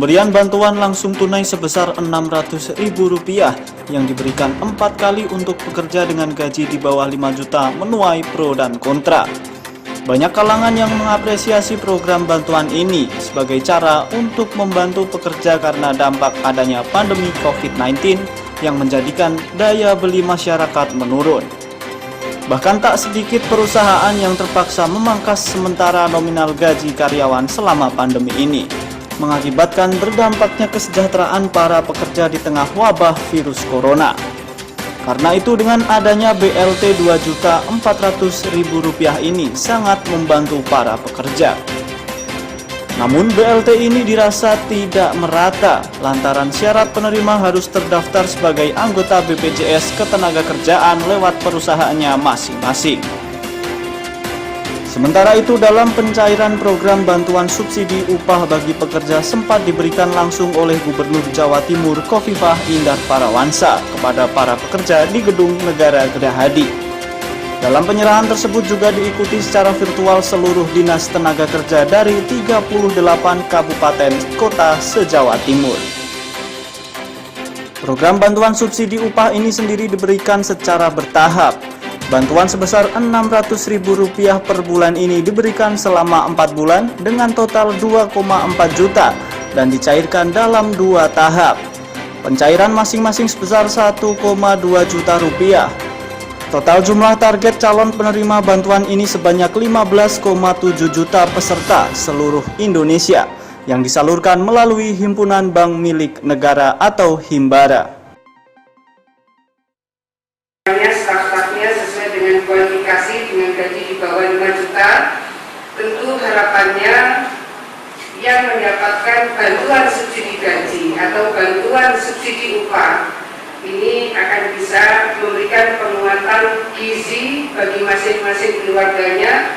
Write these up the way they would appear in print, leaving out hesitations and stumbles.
Pemberian bantuan langsung tunai sebesar Rp600.000 yang diberikan 4 kali untuk pekerja dengan gaji di bawah 5 juta menuai pro dan kontra. Banyak kalangan yang mengapresiasi program bantuan ini sebagai cara untuk membantu pekerja karena dampak adanya pandemi COVID-19 yang menjadikan daya beli masyarakat menurun. Bahkan tak sedikit perusahaan yang terpaksa memangkas sementara nominal gaji karyawan selama pandemi ini, mengakibatkan berdampaknya kesejahteraan para pekerja di tengah wabah virus corona. Karena itu dengan adanya BLT Rp2.400.000 ini sangat membantu para pekerja. Namun BLT ini dirasa tidak merata lantaran syarat penerima harus terdaftar sebagai anggota BPJS Ketenagakerjaan lewat perusahaannya masing-masing. Sementara itu dalam pencairan program bantuan subsidi upah bagi pekerja sempat diberikan langsung oleh Gubernur Jawa Timur Khofifah Indar Parawansa kepada para pekerja di Gedung Negara Gerahadi. Dalam penyerahan tersebut juga diikuti secara virtual seluruh dinas tenaga kerja dari 38 kabupaten kota se-Jawa Timur. Program bantuan subsidi upah ini sendiri diberikan secara bertahap. Bantuan sebesar Rp600.000 per bulan ini diberikan selama 4 bulan dengan total 2,4 juta dan dicairkan dalam 2 tahap. Pencairan masing-masing sebesar Rp1,2 juta. Total jumlah target calon penerima bantuan ini sebanyak 15,7 juta peserta seluruh Indonesia yang disalurkan melalui Himpunan Bank Milik Negara atau Himbara. Staf-stafnya sesuai dengan kualifikasi dengan gaji di bawah 5 juta, tentu harapannya yang mendapatkan bantuan subsidi gaji atau bantuan subsidi upah ini akan bisa memberikan penguatan gizi bagi masing-masing keluarganya,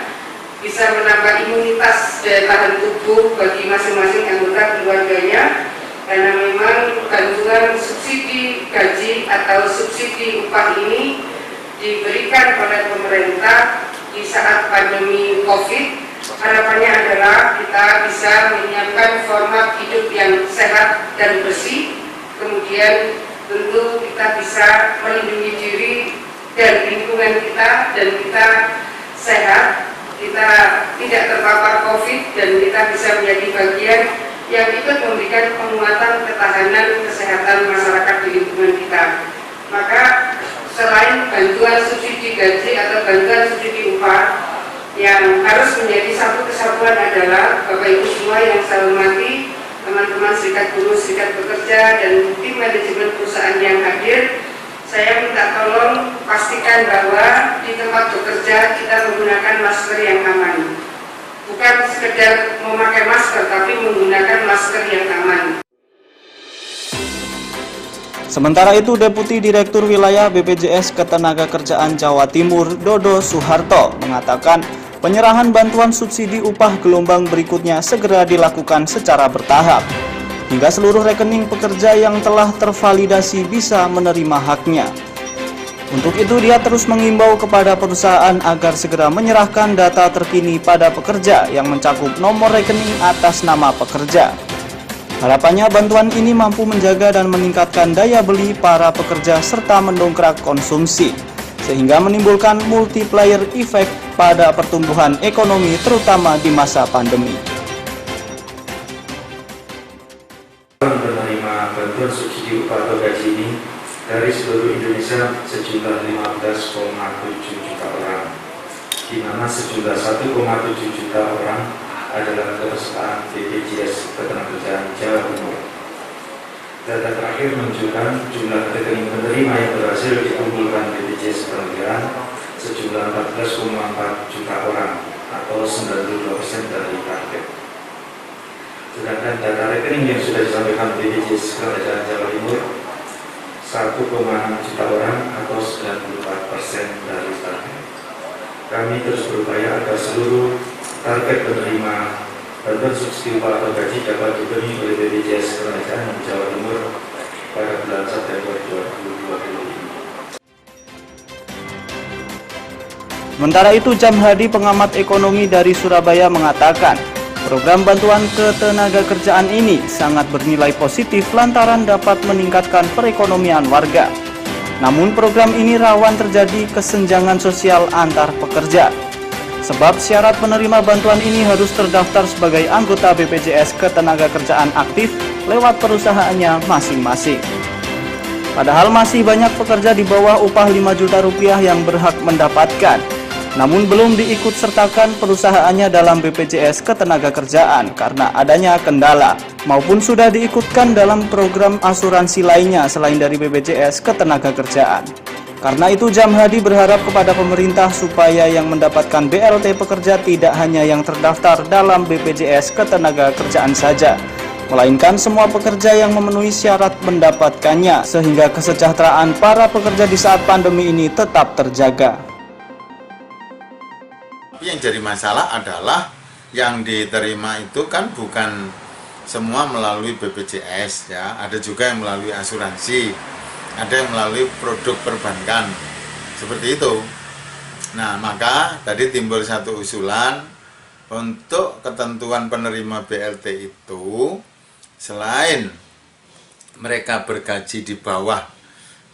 bisa menambah imunitas daya tahan tubuh bagi masing-masing anggota keluarganya, karena memang bantuan subsidi gaji atau subsidi upah ini diberikan oleh pemerintah di saat pandemi COVID. Harapannya adalah kita bisa menyiapkan format hidup yang sehat dan bersih, kemudian tentu kita bisa melindungi diri dan lingkungan kita, dan kita sehat, kita tidak terpapar COVID, dan kita bisa menjadi bagian yang ikut memberikan penguatan ketahanan kesehatan masyarakat di lingkungan kita. Maka selain bantuan subsidi gaji atau bantuan subsidi upah, yang harus menjadi satu kesatuan adalah Bapak Ibu semua yang saya hormati, teman-teman serikat buruh, serikat pekerja, dan tim manajemen perusahaan yang hadir. Saya minta tolong pastikan bahwa di tempat bekerja kita menggunakan masker yang aman. Bukan sekedar memakai masker, tapi menggunakan masker yang aman. Sementara itu, Deputi Direktur Wilayah BPJS Ketenagakerjaan Jawa Timur, Dodo Suharto, mengatakan penyerahan bantuan subsidi upah gelombang berikutnya segera dilakukan secara bertahap, hingga seluruh rekening pekerja yang telah tervalidasi bisa menerima haknya. Untuk itu, dia terus mengimbau kepada perusahaan agar segera menyerahkan data terkini pada pekerja yang mencakup nomor rekening atas nama pekerja. Harapannya bantuan ini mampu menjaga dan meningkatkan daya beli para pekerja serta mendongkrak konsumsi, sehingga menimbulkan multiplier effect pada pertumbuhan ekonomi terutama di masa pandemi. Menerima bantuan subsidi upah atau gaji ini dari seluruh Indonesia sejumlah 15,7 juta orang, di mana sejumlah 1,7 juta orang adalah peserta BPJS Ketenagakerjaan Jawa Timur. Data terakhir menunjukkan jumlah rekening penerima yang berhasil dikumpulkan BPJS Ketenagakerjaan sejumlah 14,4 juta orang atau 92% dari target. Sedangkan data rekening yang sudah disampaikan BPJS Ketenagakerjaan Jawa Timur 1,6 juta orang atau 94% dari target. Kami terus berupaya agar seluruh target penerima bantuan subsidi upah atau gaji dapat dipenuhi oleh BPJS Ketenagakerjaan Jawa Timur pada bulan September 2020 ini. Sementara itu, Jamhadi, pengamat ekonomi dari Surabaya, mengatakan Program bantuan ketenagakerjaan ini sangat bernilai positif lantaran dapat meningkatkan perekonomian warga. Namun program ini rawan terjadi kesenjangan sosial antar pekerja. Sebab syarat penerima bantuan ini harus terdaftar sebagai anggota BPJS Ketenagakerjaan aktif lewat perusahaannya masing-masing. Padahal masih banyak pekerja di bawah upah 5 juta rupiah yang berhak mendapatkan, namun belum diikut sertakan perusahaannya dalam BPJS Ketenagakerjaan karena adanya kendala, maupun sudah diikutkan dalam program asuransi lainnya selain dari BPJS Ketenagakerjaan. Karena itu Jam Hadi berharap kepada pemerintah supaya yang mendapatkan BLT pekerja tidak hanya yang terdaftar dalam BPJS Ketenagakerjaan saja, melainkan semua pekerja yang memenuhi syarat mendapatkannya sehingga kesejahteraan para pekerja di saat pandemi ini tetap terjaga. Yang jadi masalah adalah yang diterima itu kan bukan semua melalui BPJS ya, ada juga yang melalui asuransi, ada yang melalui produk perbankan, seperti itu. Nah, maka tadi timbul satu usulan untuk ketentuan penerima BLT itu, selain mereka bergaji di bawah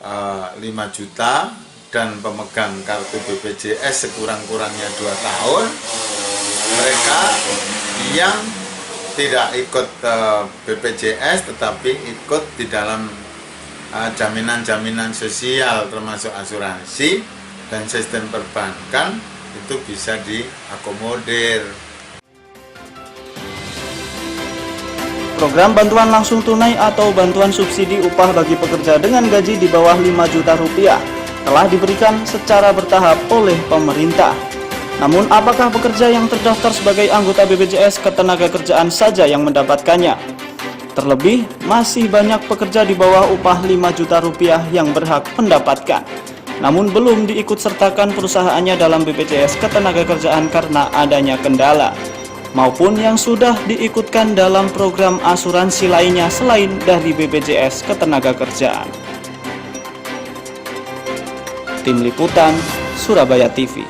5 juta dan pemegang kartu BPJS sekurang-kurangnya 2 tahun, mereka yang tidak ikut BPJS tetapi ikut di dalam jaminan-jaminan sosial termasuk asuransi dan sistem perbankan itu bisa diakomodir. Program bantuan langsung tunai atau bantuan subsidi upah bagi pekerja dengan gaji di bawah 5 juta rupiah telah diberikan secara bertahap oleh pemerintah. Namun apakah pekerja yang terdaftar sebagai anggota BPJS Ketenagakerjaan saja yang mendapatkannya? Terlebih, masih banyak pekerja di bawah upah 5 juta rupiah yang berhak mendapatkan, namun belum diikut sertakan perusahaannya dalam BPJS Ketenagakerjaan karena adanya kendala, maupun yang sudah diikutkan dalam program asuransi lainnya selain dari BPJS Ketenagakerjaan. Tim Liputan, Surabaya TV.